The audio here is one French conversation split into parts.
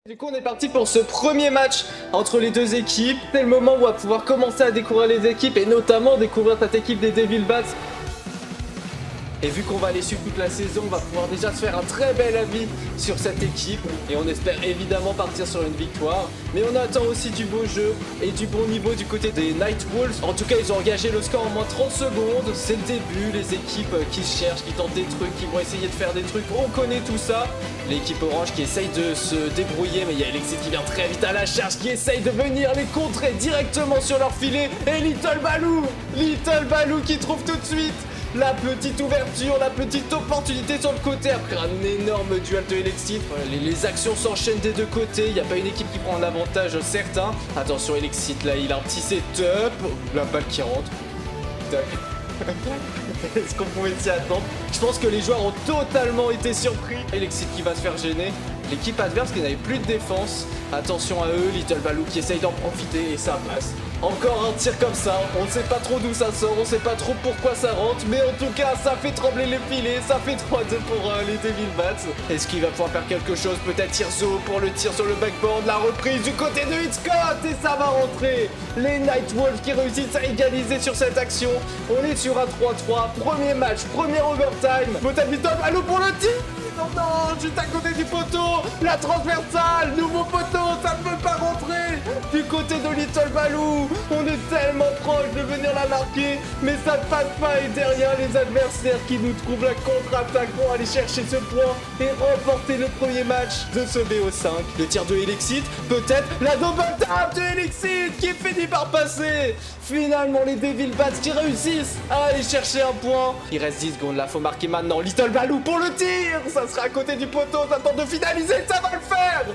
Du coup on est parti pour ce premier match entre les deux équipes. C'est le moment où on va pouvoir commencer à découvrir les équipes et notamment découvrir cette équipe des Devil Bats. Et vu qu'on va les suivre toute la saison, on va pouvoir déjà se faire un très bel avis sur cette équipe. Et on espère évidemment partir sur une victoire. Mais on attend aussi du beau jeu et du bon niveau du côté des Night Wolves. En tout cas, ils ont engagé le score en moins 30 secondes. C'est le début, les équipes qui se cherchent, qui tentent des trucs, qui vont essayer de faire des trucs. On connaît tout ça. L'équipe orange qui essaye de se débrouiller, mais il y a Alexis qui vient très vite à la charge, qui essaye de venir les contrer directement sur leur filet. Et Little Baloo qui trouve tout de suite la petite ouverture, la petite opportunité sur le côté après un énorme duel de Elexit. Les actions s'enchaînent des deux côtés, il n'y a pas une équipe qui prend un avantage certain. Attention Elexit là, il a un petit setup, la balle qui rentre. Tac. Est-ce qu'on pouvait s'y attendre? Je pense que les joueurs ont totalement été surpris. Elexit qui va se faire gêner. L'équipe adverse qui n'avait plus de défense. Attention à eux, Little Baloo qui essaye d'en profiter et ça passe. Encore un tir comme ça, on ne sait pas trop d'où ça sort, on ne sait pas trop pourquoi ça rentre, mais en tout cas ça fait trembler les filets, ça fait 3-2 pour les Devil Bats. Est-ce qu'il va pouvoir faire quelque chose? Peut-être Tirzo pour le tir sur le backboard, la reprise du côté de Hitchcock et ça va rentrer. Les Night Wolves qui réussissent à égaliser sur cette action. On est sur un 3-3, premier match, premier overtime. Peut-être Little Baloo pour le tir. Non, non, juste à côté du poteau, la transversale, nouveau poteau, ça ne peut pas rentrer. Du côté de Little Baloo, on est tellement proche de venir la marquer, mais ça ne passe pas. Et derrière les adversaires qui nous trouvent la contre-attaque vont aller chercher ce point et remporter le premier match de ce BO5. Le tir de Elexit, peut-être la double tap de Elexit qui finit par passer. Finalement les Devil Bats qui réussissent à aller chercher un point. Il reste 10 secondes, là faut marquer maintenant. Little Baloo pour le tir, ça sera à côté du poteau, ça tente de finaliser, ça va le faire.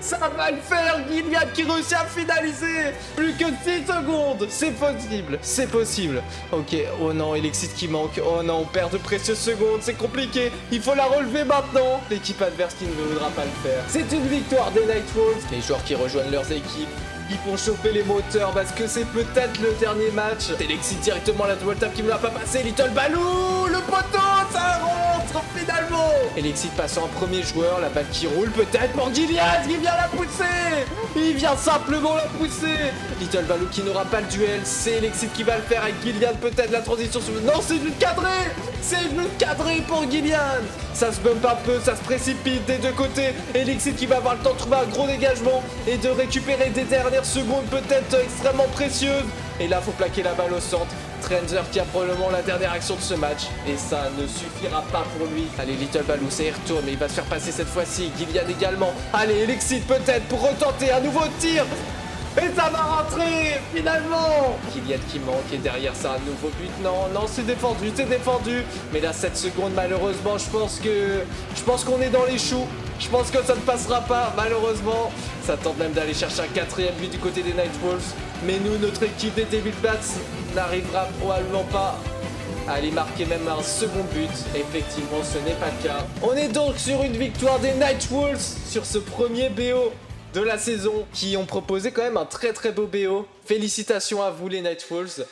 Ça va le faire, Gillian qui réussit à finaliser. Plus que 6 secondes, c'est possible, c'est possible. Ok, oh non, Elexit qui manque. Oh non, on perd de précieuses secondes, c'est compliqué. Il faut la relever maintenant. L'équipe adverse qui ne voudra pas le faire. C'est une victoire des Night Wolves. Les joueurs qui rejoignent leurs équipes, qui font chauffer les moteurs parce que c'est peut-être le dernier match. Elexit directement la double tap qui ne l'a pas passé. Little Baloo, le poteau, ça rentre finalement. Elexit passant un premier joueur, la balle qui roule peut-être pour Gillian qui vient la pousser. Il vient simplement la pousser. Little Baloo qui n'aura pas le duel, c'est Elexit qui va le faire avec Gillian, peut-être la transition sur... Non, c'est une cadrée. C'est une cadrée pour Gillian. Ça se bump un peu, ça se précipite des deux côtés. Elexit qui va avoir le temps de trouver un gros dégagement et de récupérer des dernières secondes peut-être extrêmement précieuses. Et là, faut plaquer la balle au centre. Trenzer qui a probablement la dernière action de ce match. Et ça ne suffira pas pour lui. Allez, Little Baloo, ça y retourne, mais il va se faire passer cette fois-ci. Gillian également. Allez, Elexit peut-être pour retenter un nouveau tir. Et ça va rentrer, finalement. Gillian qui manque et derrière ça un nouveau but. Non, non, c'est défendu, c'est défendu. Mais là, 7 secondes, malheureusement, je pense qu'on est dans les choux. Je pense que ça ne passera pas, malheureusement. Ça tente même d'aller chercher un 4e but du côté des Night Wolves. Mais nous, notre équipe des Devil Bats n'arrivera probablement pas à aller marquer même un second but. Effectivement, ce n'est pas le cas. On est donc sur une victoire des Night Wolves sur ce premier BO de la saison qui ont proposé quand même un très très beau BO. Félicitations à vous les Night Wolves.